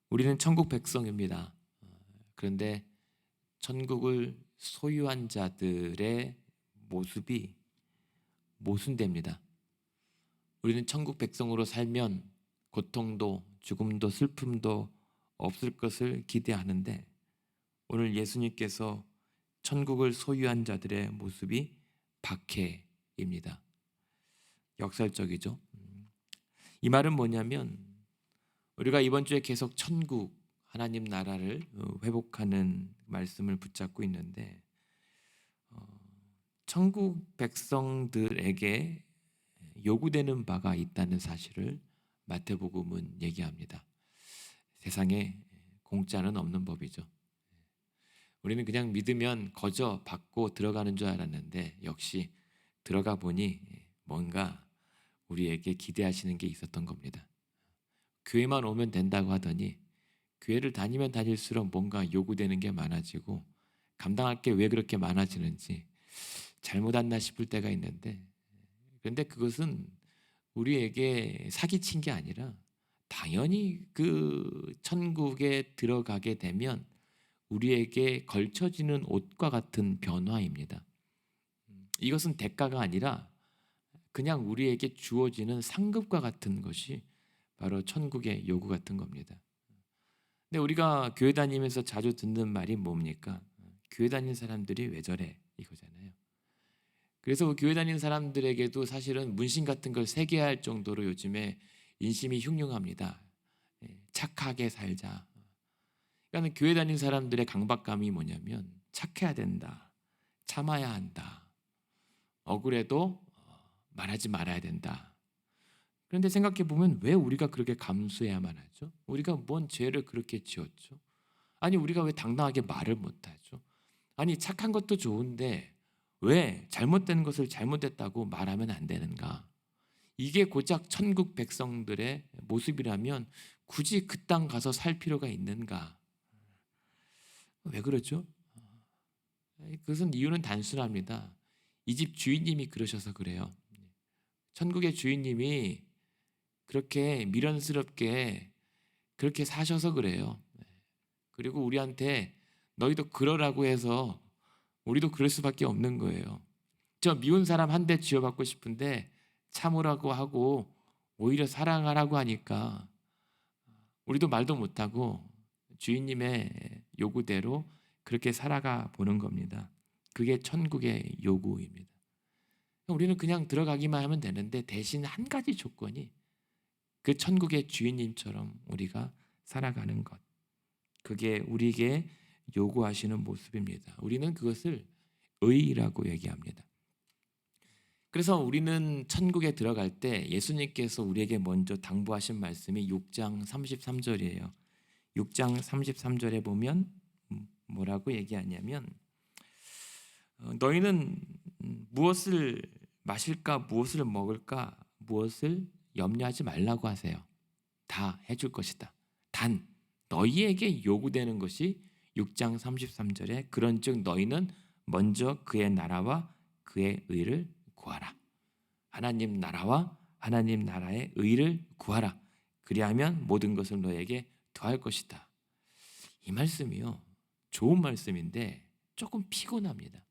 우리는 천국 백성입니다. 그런데 천국을 소유한 자들의 모습이 모순됩니다. 우리는 천국 백성으로 살면 고통도 죽음도 슬픔도 없을 것을 기대하는데 오늘 예수님께서 천국을 소유한 자들의 모습이 박해입니다. 역설적이죠. 이 말은 뭐냐면 우리가 이번 주에 계속 천국, 하나님 나라를 회복하는 말씀을 붙잡고 있는데 천국 백성들에게 요구되는 바가 있다는 사실을 마태복음은 얘기합니다. 세상에 공짜는 없는 법이죠. 우리는 그냥 믿으면 거저 받고 들어가는 줄 알았는데 역시 들어가 보니 뭔가 우리에게 기대하시는 게 있었던 겁니다. 교회만 오면 된다고 하더니 교회를 다니면 다닐수록 뭔가 요구되는 게 많아지고 감당할 게 왜 그렇게 많아지는지 잘못 왔나 싶을 때가 있는데 그런데 그것은 우리에게 사기친 게 아니라 당연히 그 천국에 들어가게 되면 우리에게 걸쳐지는 옷과 같은 변화입니다. 이것은 대가가 아니라 그냥 우리에게 주어지는 상급과 같은 것이 바로 천국의 요구 같은 겁니다. 근데 우리가 교회 다니면서 자주 듣는 말이 뭡니까? 교회 다니는 사람들이 왜 저래? 이거잖아요. 그래서 교회 다니는 사람들에게도 사실은 문신 같은 걸 새겨야 할 정도로 요즘에 인심이 흉흉합니다. 착하게 살자. 그러니까 교회 다니는 사람들의 강박감이 뭐냐면 착해야 된다. 참아야 한다. 억울해도 말하지 말아야 된다. 그런데 생각해 보면 왜 우리가 그렇게 감수해야만 하죠? 우리가 뭔 죄를 그렇게 지었죠? 아니 우리가 왜 당당하게 말을 못하죠? 아니 착한 것도 좋은데 왜 잘못된 것을 잘못됐다고 말하면 안 되는가? 이게 고작 천국 백성들의 모습이라면 굳이 그 땅 가서 살 필요가 있는가? 왜 그러죠? 그것은 이유는 단순합니다. 이 집 주인님이 그러셔서 그래요. 천국의 주인님이 그렇게 미련스럽게 그렇게 사셔서 그래요. 그리고 우리한테 너희도 그러라고 해서 우리도 그럴 수밖에 없는 거예요. 저 미운 사람 한 대 쥐어받고 싶은데 참으라고 하고 오히려 사랑하라고 하니까 우리도 말도 못하고 주인님의 요구대로 그렇게 살아가 보는 겁니다. 그게 천국의 요구입니다. 우리는 그냥 들어가기만 하면 되는데 대신 한 가지 조건이 그 천국의 주인님처럼 우리가 살아가는 것. 그게 우리에게 요구하시는 모습입니다. 우리는 그것을 의라고 얘기합니다. 그래서 우리는 천국에 들어갈 때 예수님께서 우리에게 먼저 당부하신 말씀이 6장 33절이에요. 6장 33절에 보면 뭐라고 얘기하냐면 너희는 무엇을 마실까 무엇을 먹을까 무엇을 염려하지 말라고 하세요. 다 해줄 것이다. 단 너희에게 요구되는 것이 6장 33절에 그런즉 너희는 먼저 그의 나라와 그의 의를 구하라. 하나님 나라와 하나님 나라의 의를 구하라. 그리하면 모든 것을 너에게 더할 것이다. 이 말씀이요. 좋은 말씀인데 조금 피곤합니다.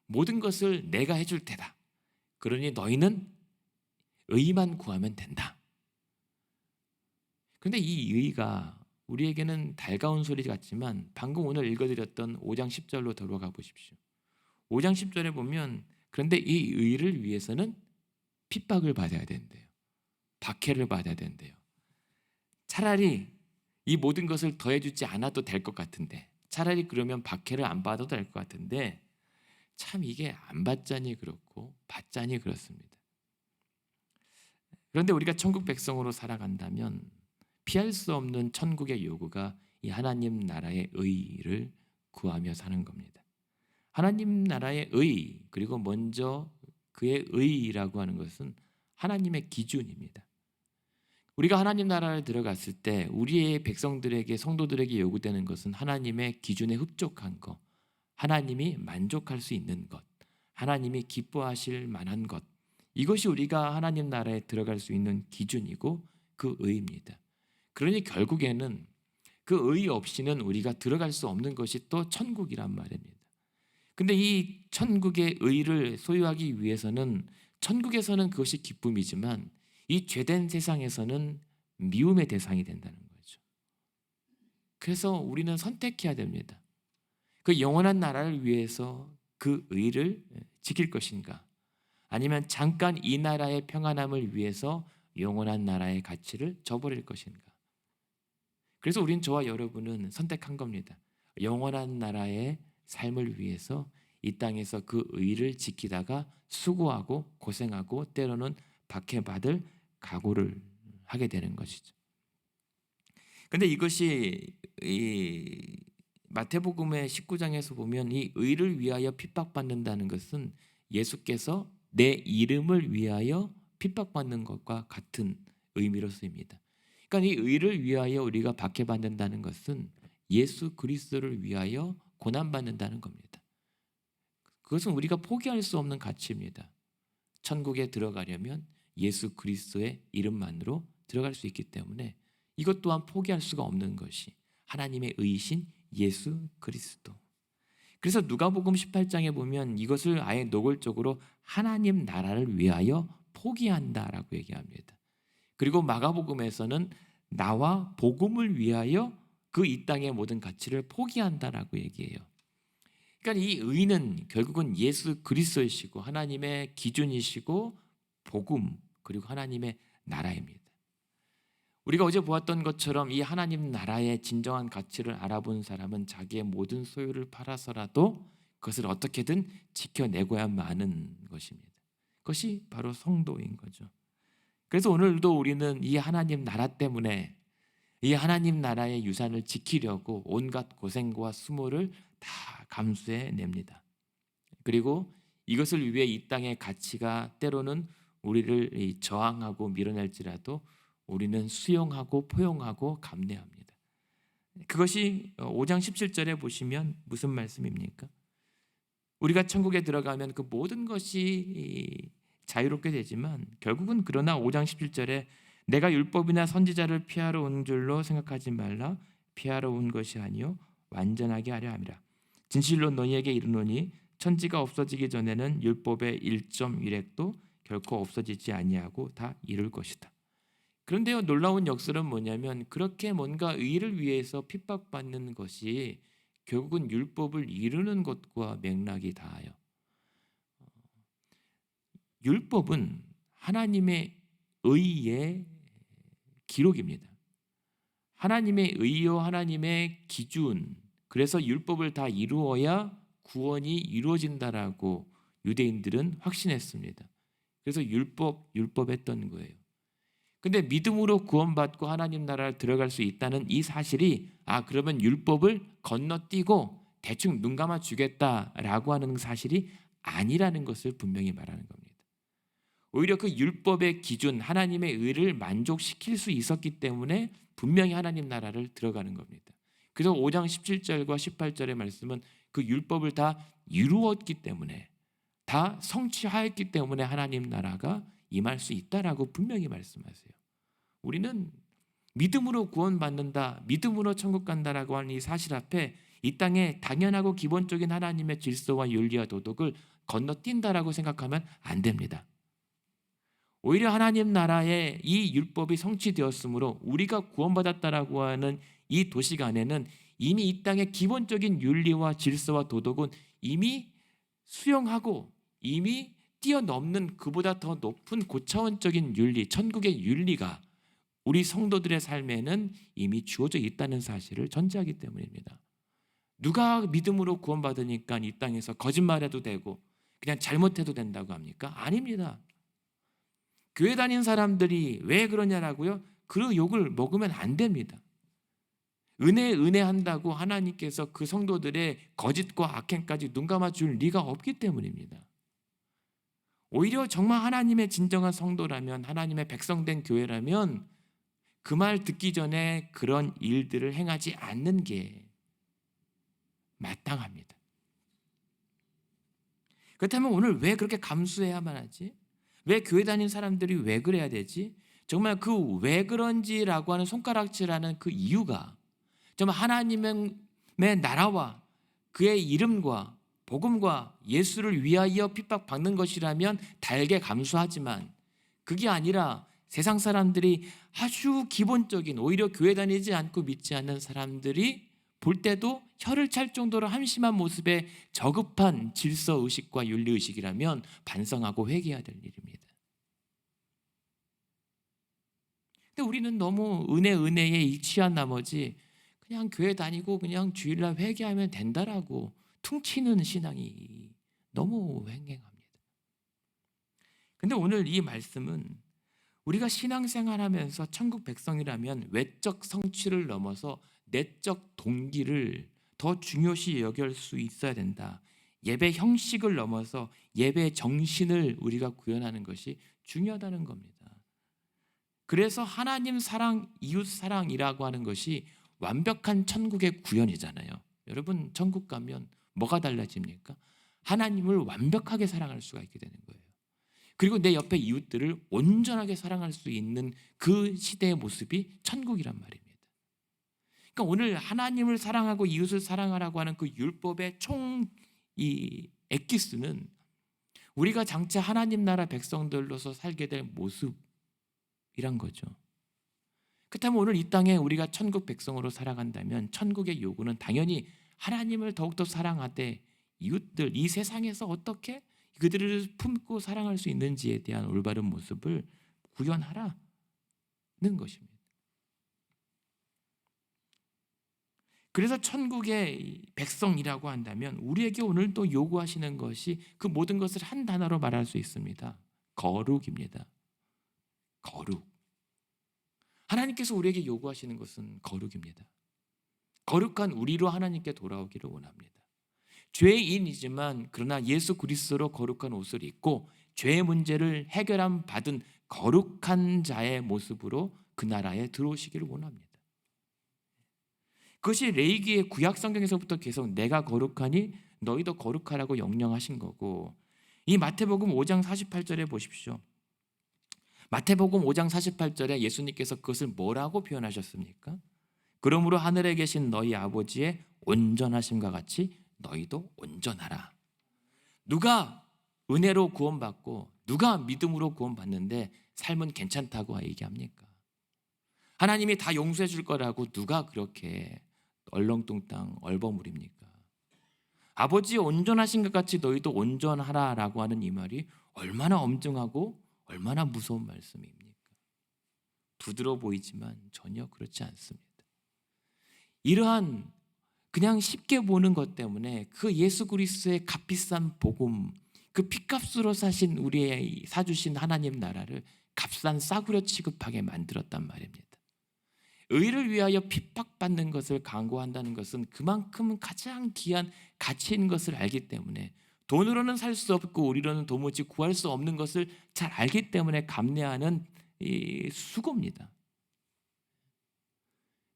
모든 것을 내가 해줄 테다. 그러니 너희는 의만 구하면 된다. 그런데 이 의가 우리에게는 달가운 소리 같지만 방금 오늘 읽어드렸던 5장 10절로 돌아가 보십시오. 5장 10절에 보면 그런데 이 의를 위해서는 핍박을 받아야 된대요. 박해를 받아야 된대요. 차라리 이 모든 것을 더해주지 않아도 될 것 같은데 차라리 그러면 박해를 안 받아도 될 것 같은데 참 이게 안 받자니 그렇고 받자니 그렇습니다. 그런데 우리가 천국 백성으로 살아간다면 피할 수 없는 천국의 요구가 이 하나님 나라의 의를 구하며 사는 겁니다. 하나님 나라의 의 그리고 먼저 그의 의라고 하는 것은 하나님의 기준입니다. 우리가 하나님 나라를 들어갔을 때 우리의 백성들에게 성도들에게 요구되는 것은 하나님의 기준에 흡족한 것, 하나님이 만족할 수 있는 것, 하나님이 기뻐하실 만한 것, 이것이 우리가 하나님 나라에 들어갈 수 있는 기준이고 그 의입니다. 그러니 결국에는 그 의 없이는 우리가 들어갈 수 없는 것이 또 천국이란 말입니다. 근데 이 천국의 의를 소유하기 위해서는 천국에서는 그것이 기쁨이지만 이 죄된 세상에서는 미움의 대상이 된다는 거죠. 그래서 우리는 선택해야 됩니다. 그 영원한 나라를 위해서 그 의를 지킬 것인가? 아니면 잠깐 이 나라의 평안함을 위해서 영원한 나라의 가치를 저버릴 것인가? 그래서 우린 저와 여러분은 선택한 겁니다. 영원한 나라의 삶을 위해서 이 땅에서 그 의를 지키다가 수고하고 고생하고 때로는 박해받을 각오를 하게 되는 것이죠. 근데 이것이 이 마태복음의 19장에서 보면 이 의를 위하여 핍박받는다는 것은 예수께서 내 이름을 위하여 핍박받는 것과 같은 의미로 쓰입니다. 그러니까 이 의를 위하여 우리가 박해받는다는 것은 예수 그리스도를 위하여 고난받는다는 겁니다. 그것은 우리가 포기할 수 없는 가치입니다. 천국에 들어가려면 예수 그리스도의 이름만으로 들어갈 수 있기 때문에 이것 또한 포기할 수가 없는 것이 하나님의 의이신 예수 그리스도. 그래서 누가복음 18장에 보면 이것을 아예 노골적으로 하나님 나라를 위하여 포기한다라고 얘기합니다. 그리고 마가복음에서는 나와 복음을 위하여 그 이 땅의 모든 가치를 포기한다라고 얘기해요. 그러니까 이 의는 결국은 예수 그리스도이시고 하나님의 기준이시고 복음 그리고 하나님의 나라입니다. 우리가 어제 보았던 것처럼 이 하나님 나라의 진정한 가치를 알아본 사람은 자기의 모든 소유를 팔아서라도 그것을 어떻게든 지켜내고야만 하는 것입니다. 그것이 바로 성도인 거죠. 그래서 오늘도 우리는 이 하나님 나라 때문에 이 하나님 나라의 유산을 지키려고 온갖 고생과 수모를 다 감수해냅니다. 그리고 이것을 위해 이 땅의 가치가 때로는 우리를 저항하고 밀어낼지라도 우리는 수용하고 포용하고 감내합니다. 그것이 5장 17절에 보시면 무슨 말씀입니까? 우리가 천국에 들어가면 그 모든 것이 자유롭게 되지만 결국은 그러나 5장 17절에 내가 율법이나 선지자를 피하러 온 줄로 생각하지 말라. 피하러 온 것이 아니요 완전하게 하려 함이라. 진실로 너희에게 이르노니 천지가 없어지기 전에는 율법의 1.1획도 결코 없어지지 아니하고 다 이룰 것이다. 그런데요, 놀라운 역설은 뭐냐면 그렇게 뭔가 의를 위해서 핍박받는 것이 결국은 율법을 이루는 것과 맥락이 닿아요. 율법은 하나님의 의의 기록입니다. 하나님의 의요 하나님의 기준. 그래서 율법을 다 이루어야 구원이 이루어진다라고 유대인들은 확신했습니다. 그래서 율법했던 거예요. 근데 믿음으로 구원받고 하나님 나라를 들어갈 수 있다는 이 사실이 그러면 율법을 건너뛰고 대충 눈 감아 주겠다라고 하는 사실이 아니라는 것을 분명히 말하는 겁니다. 오히려 그 율법의 기준 하나님의 의를 만족시킬 수 있었기 때문에 분명히 하나님 나라를 들어가는 겁니다. 그래서 5장 17절과 18절의 말씀은 그 율법을 다 이루었기 때문에 다 성취하였기 때문에 하나님 나라가 임할 수 있다라고 분명히 말씀하세요. 우리는 믿음으로 구원받는다, 믿음으로 천국 간다라고 하는 이 사실 앞에 이 땅에 당연하고 기본적인 하나님의 질서와 윤리와 도덕을 건너뛴다라고 생각하면 안 됩니다. 오히려 하나님 나라의 이 율법이 성취되었으므로 우리가 구원받았다라고 하는 이 도식 안에는 이미 이 땅의 기본적인 윤리와 질서와 도덕은 이미 수용하고 이미 뛰어넘는 그보다 더 높은 고차원적인 윤리, 천국의 윤리가 우리 성도들의 삶에는 이미 주어져 있다는 사실을 전제하기 때문입니다. 누가 믿음으로 구원받으니까 이 땅에서 거짓말해도 되고 그냥 잘못해도 된다고 합니까? 아닙니다. 교회 다닌 사람들이 왜 그러냐라고요? 그 욕을 먹으면 안 됩니다. 은혜 한다고 하나님께서 그 성도들의 거짓과 악행까지 눈 감아줄 리가 없기 때문입니다. 오히려 정말 하나님의 진정한 성도라면 하나님의 백성된 교회라면 그 말 듣기 전에 그런 일들을 행하지 않는 게 마땅합니다. 그렇다면 오늘 왜 그렇게 감수해야만 하지? 왜 교회 다니는 사람들이 왜 그래야 되지? 정말 그 왜 그런지라고 하는 손가락질하는 그 이유가 좀 하나님의 나라와 그의 이름과 복음과 예수를 위하여 핍박받는 것이라면 달게 감수하지만, 그게 아니라 세상 사람들이 아주 기본적인, 오히려 교회 다니지 않고 믿지 않는 사람들이 볼 때도 혀를 찰 정도로 한심한 모습의 저급한 질서의식과 윤리의식이라면 반성하고 회개해야 될 일입니다. 근데 우리는 너무 은혜에 익취한 나머지 그냥 교회 다니고 그냥 주일날 회개하면 된다라고 퉁치는 신앙이 너무 횡행합니다. 근데 오늘 이 말씀은 우리가 신앙생활하면서 천국 백성이라면 외적 성취를 넘어서 내적 동기를 더 중요시 여길 수 있어야 된다. 예배 형식을 넘어서 예배 정신을 우리가 구현하는 것이 중요하다는 겁니다. 그래서 하나님 사랑, 이웃 사랑이라고 하는 것이 완벽한 천국의 구현이잖아요. 여러분, 천국 가면 뭐가 달라집니까? 하나님을 완벽하게 사랑할 수가 있게 되는 거예요. 그리고 내 옆에 이웃들을 온전하게 사랑할 수 있는 그 시대의 모습이 천국이란 말입니다. 그러니까 오늘 하나님을 사랑하고 이웃을 사랑하라고 하는 그 율법의 총 이 엑기스는 우리가 장차 하나님 나라 백성들로서 살게 될 모습이란 거죠. 그렇다면 오늘 이 땅에 우리가 천국 백성으로 살아간다면 천국의 요구는 당연히 하나님을 더욱더 사랑하되 이웃들, 이 세상에서 어떻게 그들을 품고 사랑할 수 있는지에 대한 올바른 모습을 구현하라는 것입니다. 그래서 천국의 백성이라고 한다면 우리에게 오늘 또 요구하시는 것이 그 모든 것을 한 단어로 말할 수 있습니다. 거룩입니다. 거룩. 하나님께서 우리에게 요구하시는 것은 거룩입니다. 거룩한 우리로 하나님께 돌아오기를 원합니다. 죄인이지만 그러나 예수 그리스도로 거룩한 옷을 입고 죄의 문제를 해결함 받은 거룩한 자의 모습으로 그 나라에 들어오시기를 원합니다. 그것이 레위기의 구약 성경에서부터 계속 내가 거룩하니 너희도 거룩하라고 명령하신 거고, 이 마태복음 5장 48절에 보십시오. 마태복음 5장 48절에 예수님께서 그것을 뭐라고 표현하셨습니까? 그러므로 하늘에 계신 너희 아버지의 온전하심과 같이 너희도 온전하라. 누가 은혜로 구원받고 누가 믿음으로 구원받는데 삶은 괜찮다고 얘기합니까? 하나님이 다 용서해 줄 거라고 누가 그렇게 얼렁뚱땅 얼버무립니까? 아버지의 온전하신 것 같이 너희도 온전하라라고 하는 이 말이 얼마나 엄중하고 얼마나 무서운 말씀입니까? 부드러워 보이지만 전혀 그렇지 않습니다. 이러한 그냥 쉽게 보는 것 때문에 그 예수 그리스도의 값비싼 복음, 그 피값으로 사신 우리의 사주신 하나님 나라를 값싼 싸구려 취급하게 만들었단 말입니다. 의를 위하여 핍박받는 것을 강구한다는 것은 그만큼 가장 귀한 가치인 것을 알기 때문에, 돈으로는 살 수 없고 우리로는 도무지 구할 수 없는 것을 잘 알기 때문에 감내하는 이 수고입니다.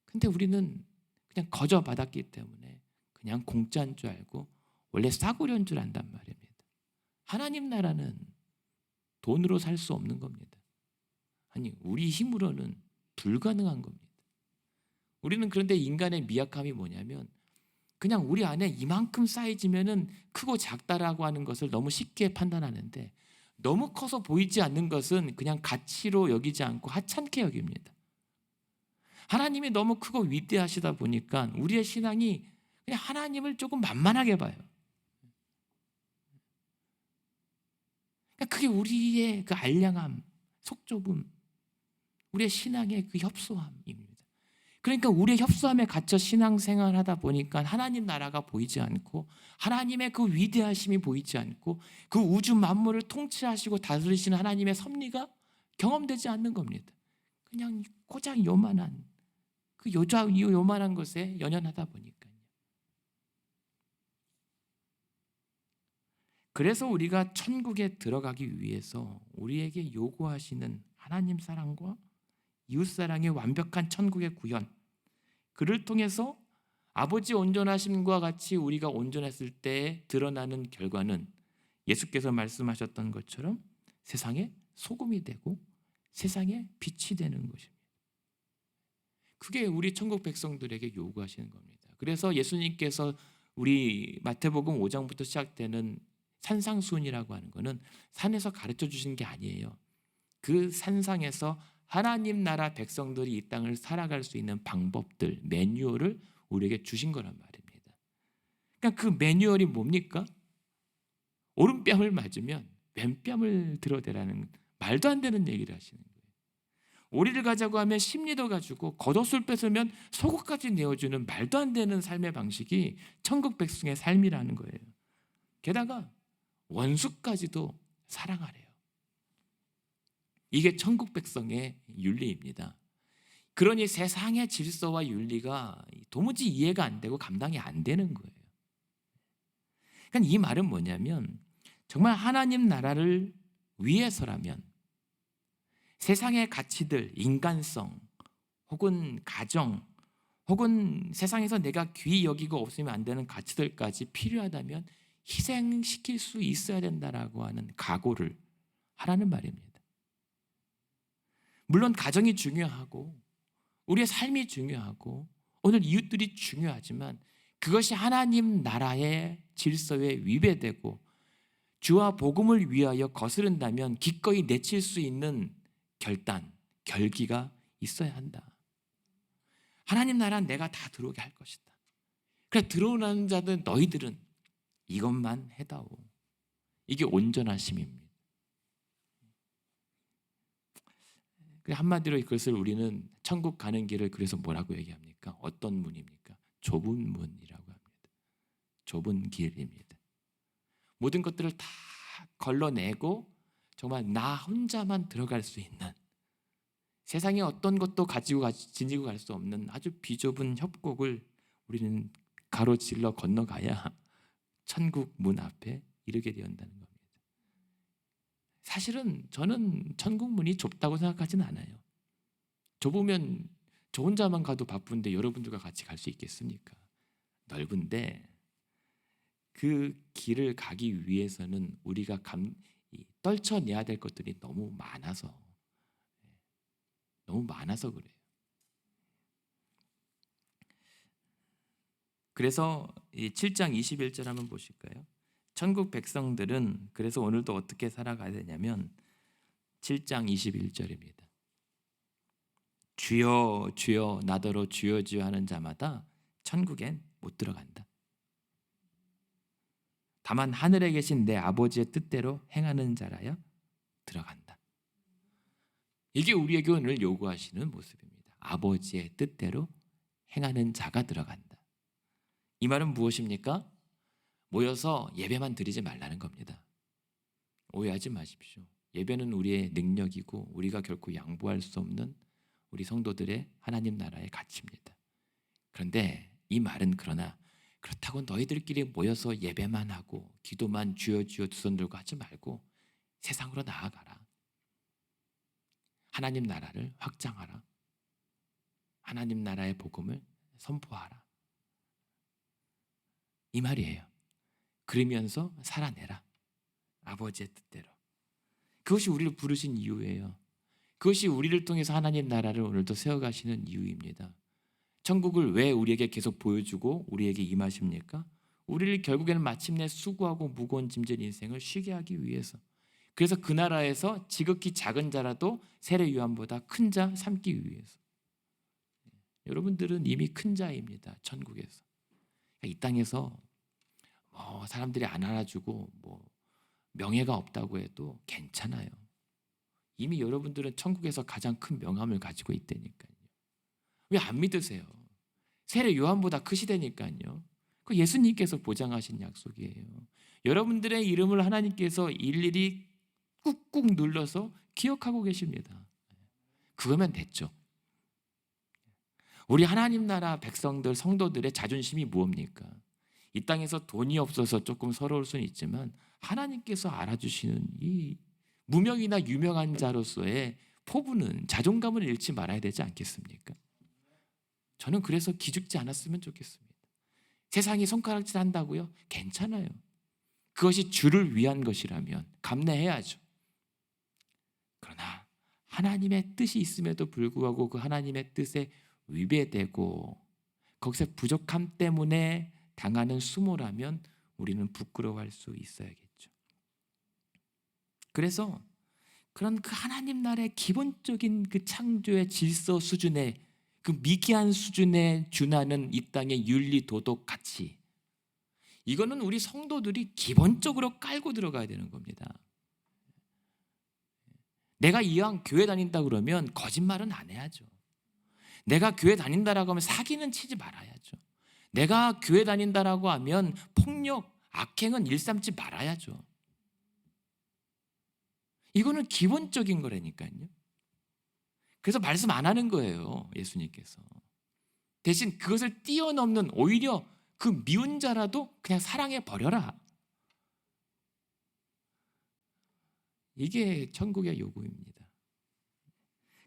근데 우리는 그냥 거저 받았기 때문에 그냥 공짜인 줄 알고 원래 싸구려인 줄 안단 말입니다. 하나님 나라는 돈으로 살 수 없는 겁니다. 아니, 우리 힘으로는 불가능한 겁니다. 우리는 그런데 인간의 미약함이 뭐냐면 그냥 우리 안에 이만큼 쌓여지면은 크고 작다라고 하는 것을 너무 쉽게 판단하는데, 너무 커서 보이지 않는 것은 그냥 가치로 여기지 않고 하찮게 여깁니다. 하나님이 너무 크고 위대하시다 보니까 우리의 신앙이 그냥 하나님을 조금 만만하게 봐요. 그러니까 그게 우리의 그 알량함, 속좁음, 우리의 신앙의 그 협소함입니다. 그러니까 우리의 협소함에 갇혀 신앙생활을 하다 보니까 하나님 나라가 보이지 않고 하나님의 그 위대하심이 보이지 않고 그 우주 만물을 통치하시고 다스리시는 하나님의 섭리가 경험되지 않는 겁니다. 그냥 고작 요만한 그 요만한 것에 연연하다 보니까요. 그래서 우리가 천국에 들어가기 위해서 우리에게 요구하시는 하나님 사랑과 이웃 사랑의 완벽한 천국의 구현, 그를 통해서 아버지 온전하심과 같이 우리가 온전했을 때 드러나는 결과는 예수께서 말씀하셨던 것처럼 세상의 소금이 되고 세상의 빛이 되는 것입니다. 그게 우리 천국 백성들에게 요구하시는 겁니다. 그래서 예수님께서 우리 마태복음 5장부터 시작되는 산상수훈이라고 하는 것은 산에서 가르쳐 주신 게 아니에요. 그 산상에서 하나님 나라 백성들이 이 땅을 살아갈 수 있는 방법들, 매뉴얼을 우리에게 주신 거란 말입니다. 그러니까 그 매뉴얼이 뭡니까? 오른뺨을 맞으면 왼뺨을 들어대라는 말도 안 되는 얘기를 하시는 거예요. 오리를 가자고 하면 십리도 주고 겉옷을 뺏으면 속옷까지 내어주는 말도 안 되는 삶의 방식이 천국 백성의 삶이라는 거예요. 게다가 원수까지도 사랑하래요. 이게 천국 백성의 윤리입니다. 그러니 세상의 질서와 윤리가 도무지 이해가 안 되고 감당이 안 되는 거예요. 그러니까 이 말은 뭐냐면 정말 하나님 나라를 위해서라면 세상의 가치들, 인간성, 혹은 가정, 혹은 세상에서 내가 귀히 여기고 없으면 안 되는 가치들까지 필요하다면 희생시킬 수 있어야 된다라고 하는 각오를 하라는 말입니다. 물론 가정이 중요하고 우리의 삶이 중요하고 오늘 이웃들이 중요하지만 그것이 하나님 나라의 질서에 위배되고 주와 복음을 위하여 거스른다면 기꺼이 내칠 수 있는 결단, 결기가 있어야 한다. 하나님 나라는 내가 다 들어오게 할 것이다. 그래 들어오는 자들 너희들은 이것만 해다오. 이게 온전하심입니다. 한마디로 이것을 우리는 천국 가는 길을 그래서 뭐라고 얘기합니까? 어떤 문입니까? 좁은 문이라고 합니다. 좁은 길입니다. 모든 것들을 다 걸러내고 정말 나 혼자만 들어갈 수 있는 세상에 어떤 것도 지니고 갈 수 없는 아주 비좁은 협곡을 우리는 가로질러 건너가야 천국 문 앞에 이르게 되었다는 겁니다. 사실은 저는 천국 문이 좁다고 생각하지는 않아요. 좁으면 저 혼자만 가도 바쁜데 여러분들과 같이 갈 수 있겠습니까? 넓은데 그 길을 가기 위해서는 우리가 떨쳐내야 될 것들이 너무 많아서 그래요. 그래서 이 7장 21절 한번 보실까요? 천국 백성들은 그래서 오늘도 어떻게 살아가야 되냐면 7장 21절입니다. 주여 주여 나더러 주여 주여 하는 자마다 천국엔 못 들어간다. 다만 하늘에 계신 내 아버지의 뜻대로 행하는 자라야 들어간다. 이게 우리에게 오늘 요구하시는 모습입니다. 아버지의 뜻대로 행하는 자가 들어간다. 이 말은 무엇입니까? 모여서 예배만 드리지 말라는 겁니다. 오해하지 마십시오. 예배는 우리의 능력이고 우리가 결코 양보할 수 없는 우리 성도들의 하나님 나라의 가치입니다. 그런데 이 말은 그러나 그렇다고 너희들끼리 모여서 예배만 하고 기도만 주여 주여 두 손 들고 하지 말고 세상으로 나아가라. 하나님 나라를 확장하라. 하나님 나라의 복음을 선포하라. 이 말이에요. 그러면서 살아내라. 아버지의 뜻대로. 그것이 우리를 부르신 이유예요. 그것이 우리를 통해서 하나님 나라를 오늘도 세워가시는 이유입니다. 천국을 왜 우리에게 계속 보여주고 우리에게 임하십니까? 우리를 결국에는 마침내 수고하고 무거운 짐진 인생을 쉬게 하기 위해서. 그래서 그 나라에서 지극히 작은 자라도 세례 요한보다 큰 자 삼기 위해서. 여러분들은 이미 큰 자입니다. 천국에서. 이 땅에서 사람들이 안 알아주고 명예가 없다고 해도 괜찮아요. 이미 여러분들은 천국에서 가장 큰 명함을 가지고 있다니까요. 왜 안 믿으세요? 세례 요한보다 크시다니까요. 그 예수님께서 보장하신 약속이에요. 여러분들의 이름을 하나님께서 일일이 꾹꾹 눌러서 기억하고 계십니다. 그거면 됐죠. 우리 하나님 나라 백성들, 성도들의 자존심이 무엇입니까? 이 땅에서 돈이 없어서 조금 서러울 수는 있지만 하나님께서 알아주시는 이 무명이나 유명한 자로서의 포부는 자존감을 잃지 말아야 되지 않겠습니까? 저는 그래서 기죽지 않았으면 좋겠습니다. 세상이 손가락질 한다고요? 괜찮아요. 그것이 주를 위한 것이라면 감내해야죠. 그러나 하나님의 뜻이 있음에도 불구하고 그 하나님의 뜻에 위배되고 거기서 부족함 때문에 당하는 수모라면 우리는 부끄러워할 수 있어야겠죠. 그래서 그런 그 하나님 나라의 기본적인 그 창조의 질서 수준의 그 미개한 수준에 준하는 이 땅의 윤리 도덕 가치, 이거는 우리 성도들이 기본적으로 깔고 들어가야 되는 겁니다. 내가 이왕 교회 다닌다 그러면 거짓말은 안 해야죠. 내가 교회 다닌다라고 하면 사기는 치지 말아야죠. 내가 교회 다닌다라고 하면 폭력, 악행은 일삼지 말아야죠. 이거는 기본적인 거라니까요. 그래서 말씀 안 하는 거예요, 예수님께서. 대신 그것을 뛰어넘는, 오히려 그 미운 자라도 그냥 사랑해 버려라. 이게 천국의 요구입니다.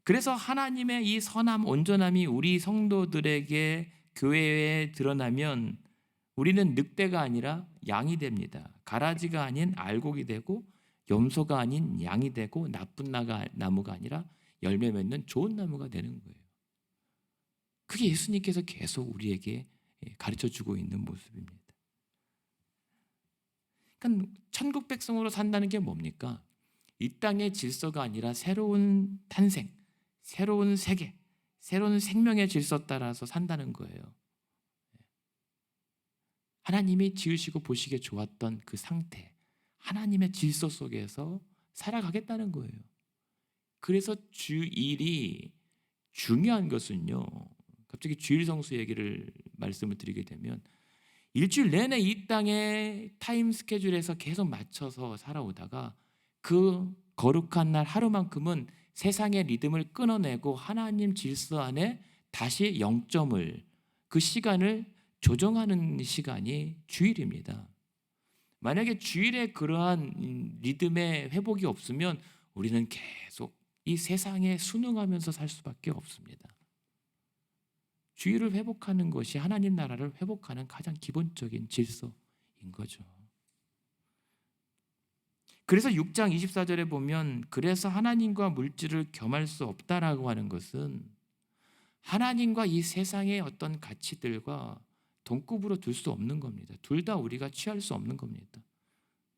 그래서 하나님의 이 선함, 온전함이 우리 성도들에게 교회에 드러나면 우리는 늑대가 아니라 양이 됩니다. 가라지가 아닌 알곡이 되고 염소가 아닌 양이 되고 나쁜 나무가 아니라 열매 맺는 좋은 나무가 되는 거예요. 그게 예수님께서 계속 우리에게 가르쳐주고 있는 모습입니다. 그러니까 천국 백성으로 산다는 게 뭡니까? 이 땅의 질서가 아니라 새로운 탄생, 새로운 세계, 새로운 생명의 질서 따라서 산다는 거예요. 하나님이 지으시고 보시기에 좋았던 그 상태, 하나님의 질서 속에서 살아가겠다는 거예요. 그래서 주일이 중요한 것은요, 갑자기 주일 성수 얘기를 말씀을 드리게 되면 일주일 내내 이 땅의 타임 스케줄에서 계속 맞춰서 살아오다가 그 거룩한 날 하루만큼은 세상의 리듬을 끊어내고 하나님 질서 안에 다시 0점을, 그 시간을 조정하는 시간이 주일입니다. 만약에 주일에 그러한 리듬의 회복이 없으면 우리는 계속 이 세상에 순응하면서 살 수밖에 없습니다. 주일을 회복하는 것이 하나님 나라를 회복하는 가장 기본적인 질서인 거죠. 그래서 6장 24절에 보면 그래서 하나님과 물질을 겸할 수 없다라고 하는 것은 하나님과 이 세상의 어떤 가치들과 동급으로 둘 수 없는 겁니다. 둘 다 우리가 취할 수 없는 겁니다.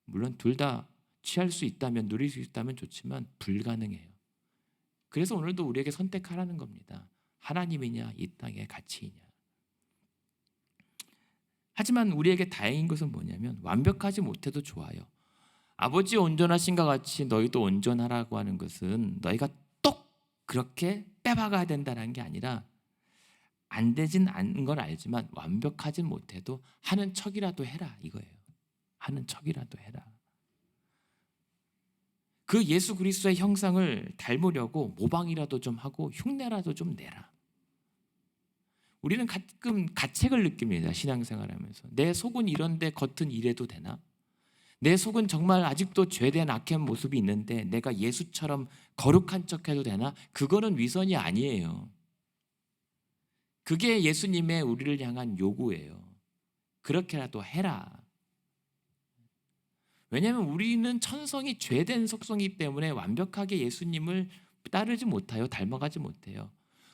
물론 둘 다 취할 수 있다면, 누릴 수 있다면 좋지만 불가능해요. 그래서 오늘도 우리에게 선택하라는 겁니다. 하나님이냐 이 땅의 가치이냐. 하지만 우리에게 다행인 것은 뭐냐면 완벽하지 못해도 좋아요. 아버지 온전하신가 같이 너희도 온전하라고 하는 것은 너희가 똑 그렇게 빼박아야 된다는 게 아니라 안 되진 않은 걸 알지만 완벽하진 못해도 하는 척이라도 해라 이거예요. 하는 척이라도 해라. 그 예수 그리스도의 형상을 닮으려고 모방이라도 좀 하고 흉내라도 좀 내라. 우리는 가끔 가책을 느낍니다. 신앙생활하면서. 내 속은 이런데 겉은 이래도 되나? 내 속은 정말 아직도 죄된 악한 모습이 있는데 내가 예수처럼 거룩한 척해도 되나? 그거는 위선이 아니에요. 그게 예수님의 우리를 향한 요구예요. 그렇게라도 해라. 왜냐하면 우리는 천성이 죄된 속성이기 때문에 완벽하게 예수님을 따르지 못해요. 닮아가지 못해요.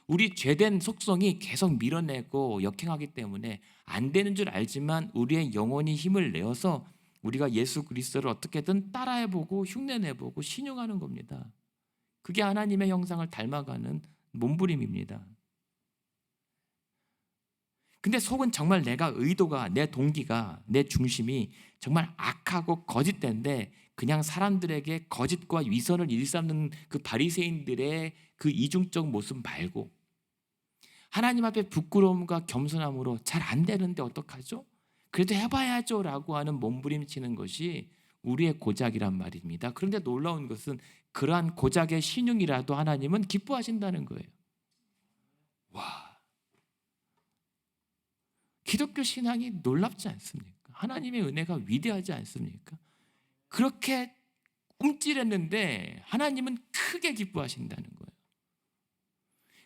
우리 죄된 속성이 계속 밀어내고 역행하기 때문에 안 되는 줄 알지만 우리의 영혼이 힘을 내어서 우리가 예수 그리스도를 어떻게든 따라해보고 흉내내보고 신용하는 겁니다. 그게 하나님의 형상을 닮아가는 몸부림입니다. 근데 속은 정말 내가 의도가, 내 동기가, 내 중심이 정말 악하고 거짓된데 그냥 사람들에게 거짓과 위선을 일삼는 그 바리새인들의 그 이중적 모습 말고 하나님 앞에 부끄러움과 겸손함으로 잘 안 되는데 어떡하죠? 그래도 해봐야죠 라고 하는 몸부림치는 것이 우리의 고작이란 말입니다. 그런데 놀라운 것은 그러한 고작의 신용이라도 하나님은 기뻐하신다는 거예요. 와, 기독교 신앙이 놀랍지 않습니까? 하나님의 은혜가 위대하지 않습니까? 그렇게 움찔했는데 하나님은 크게 기뻐하신다는 거예요.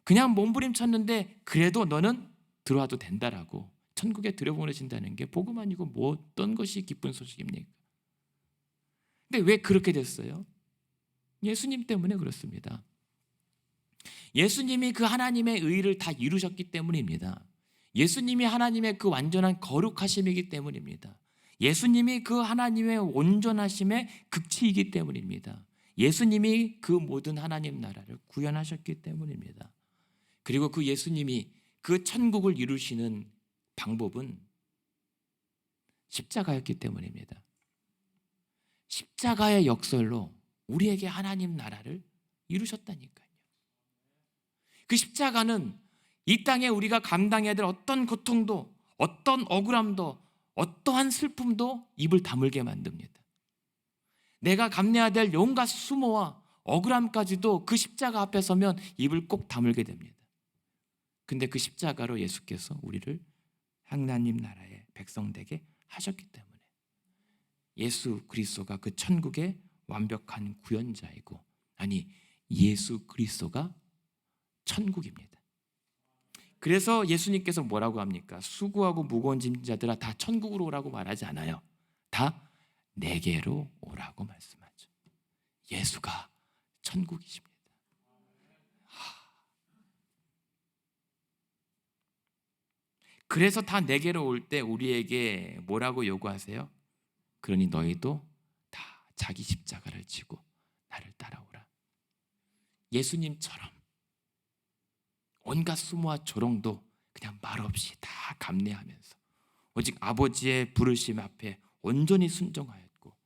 그냥 몸부림쳤는데 그래도 너는 들어와도 된다라고 천국에 들여보내신다는 게 복음 아니고 뭐 어떤 것이 기쁜 소식입니까? 근데 왜 그렇게 됐어요? 예수님 때문에 그렇습니다. 예수님이 그 하나님의 의를 다 이루셨기 때문입니다. 예수님이 하나님의 그 완전한 거룩하심이기 때문입니다. 예수님이 그 하나님의 온전하심의 극치이기 때문입니다. 예수님이 그 모든 하나님 나라를 구현하셨기 때문입니다. 그리고 그 예수님이 그 천국을 이루시는 방법은 십자가였기 때문입니다. 십자가의 역설로 우리에게 하나님 나라를 이루셨다니까요. 그 십자가는 이 땅에 우리가 감당해야 될 어떤 고통도, 어떤 억울함도, 어떠한 슬픔도 입을 다물게 만듭니다. 내가 감내해야 될 온갖 수모와 억울함까지도 그 십자가 앞에 서면 입을 꼭 다물게 됩니다. 근데 그 십자가로 예수께서 우리를 하나님 나라의 백성 되게 하셨기 때문에 예수 그리스도가 그 천국의 완벽한 구현자이고, 아니, 예수 그리스도가 천국입니다. 그래서 예수님께서 뭐라고 합니까? 수고하고 무거운 짐진 자들아 다 천국으로 오라고 말하지 않아요. 다 내게로 오라고 말씀하죠. 예수가 천국이십니다. 그래서 다 내게로 올 때 우리에게 뭐라고 요구하세요? 그러니 너희도 다 자기 십자가를 지고 나를 따라오라. 예수님처럼 온갖 수모와 조롱도 그냥 말없이 다 감내하면서 오직 아버지의 부르심 앞에 온전히 순종하였고,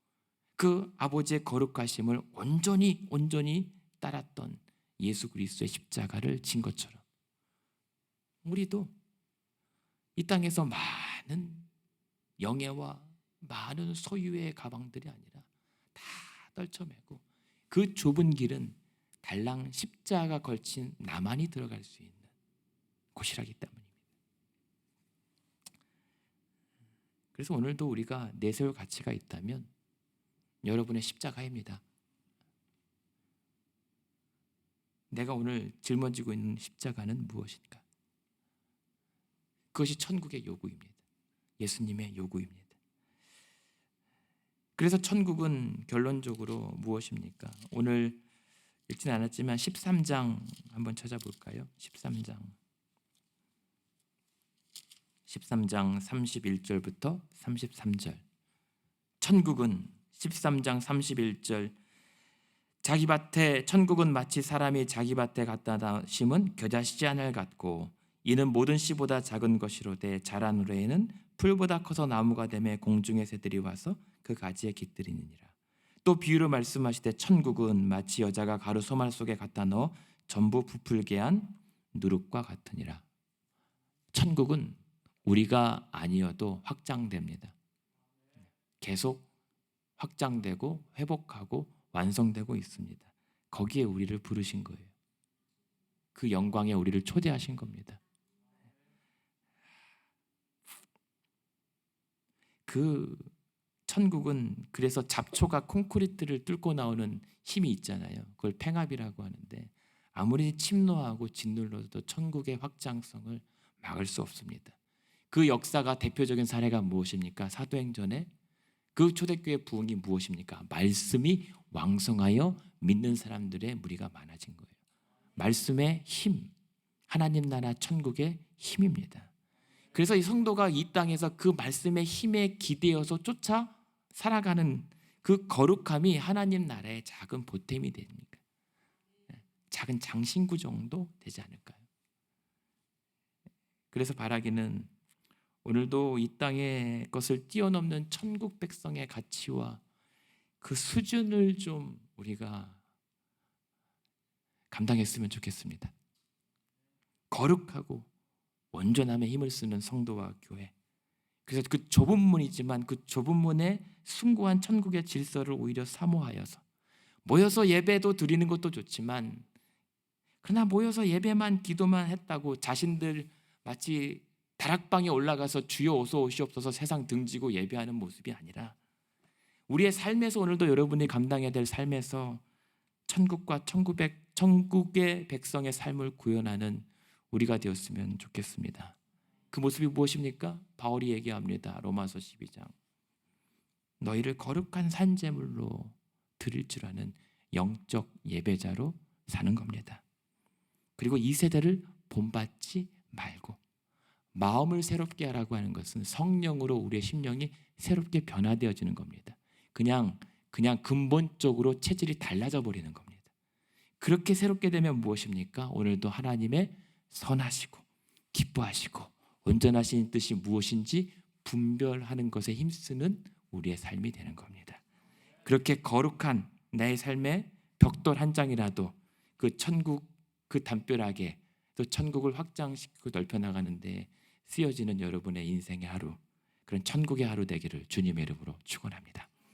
그 아버지의 거룩하심을 온전히 따랐던 예수 그리스도의 십자가를 진 것처럼 우리도 이 땅에서 많은 영예와 많은 소유의 가방들이 아니라 다 떨쳐매고 그 좁은 길은 달랑 십자가 걸친 나만이 들어갈 수 있는 곳이라기 때문입니다. 그래서 오늘도 우리가 내세울 가치가 있다면 여러분의 십자가입니다. 내가 오늘 짊어지고 있는 십자가는 무엇인가? 그것이 천국의 요구입니다. 예수님의 요구입니다. 그래서 천국은 결론적으로 무엇입니까? 오늘 읽지는 않았지만 13장 한번 찾아볼까요? 13장 31절부터 33절. 천국은 13장 31절, 자기 밭에, 천국은 마치 사람이 자기 밭에 갖다 심은 겨자씨 하늘 같고 이는 모든 씨보다 작은 것이로되 자란 후에는 풀보다 커서 나무가 되매 공중의 새들이 와서 그 가지에 깃들이느니라. 또 비유로 말씀하시되 천국은 마치 여자가 가루 소말 속에 갖다 넣어 전부 부풀게 한 누룩과 같으니라. 천국은 우리가 아니어도 확장됩니다. 계속 확장되고 회복하고 완성되고 있습니다. 거기에 우리를 부르신 거예요. 그 영광에 우리를 초대하신 겁니다. 그 천국은 그래서 잡초가 콘크리트를 뚫고 나오는 힘이 있잖아요. 그걸 팽압이라고 하는데 아무리 침노하고 짓눌러도 천국의 확장성을 막을 수 없습니다. 그 역사가 대표적인 사례가 무엇입니까? 사도행전에 그 초대교회 부흥이 무엇입니까? 말씀이 왕성하여 믿는 사람들의 무리가 많아진 거예요. 말씀의 힘, 하나님 나라 천국의 힘입니다. 그래서 이 성도가 이 땅에서 그 말씀의 힘에 기대어서 쫓아 살아가는 그 거룩함이 하나님 나라의 작은 보탬이 됩니까? 작은 장신구 정도 되지 않을까요? 그래서 바라기는 오늘도 이 땅의 것을 뛰어넘는 천국 백성의 가치와 그 수준을 좀 우리가 감당했으면 좋겠습니다. 거룩하고 온전함에 힘을 쓰는 성도와 교회. 그래서 그 좁은 문이지만 그 좁은 문에 숭고한 천국의 질서를 오히려 사모하여서 모여서 예배도 드리는 것도 좋지만, 그러나 모여서 예배만 기도만 했다고 자신들 마치 다락방에 올라가서 주여 어서 오시옵소서 세상 등지고 예배하는 모습이 아니라 우리의 삶에서 오늘도 여러분이 감당해야 될 삶에서 천국과 천국의 백성의 삶을 구현하는 우리가 되었으면 좋겠습니다. 그 모습이 무엇입니까? 바울이 얘기합니다. 로마서 12장. 너희를 거룩한 산제물로 드릴 줄 아는 영적 예배자로 사는 겁니다. 그리고 이 세대를 본받지 말고 마음을 새롭게 하라고 하는 것은 성령으로 우리의 심령이 새롭게 변화되어지는 겁니다. 그냥 근본적으로 체질이 달라져 버리는 겁니다. 그렇게 새롭게 되면 무엇입니까? 오늘도 하나님의 선하시고 기뻐하시고 온전하신 뜻이 무엇인지 분별하는 것에 힘쓰는 우리의 삶이 되는 겁니다. 그렇게 거룩한 나의 삶의 벽돌 한 장이라도 그 천국 그 담벼락에 또 천국을 확장시키고 넓혀나가는데 쓰여지는 여러분의 인생의 하루, 그런 천국의 하루 되기를 주님의 이름으로 축원합니다.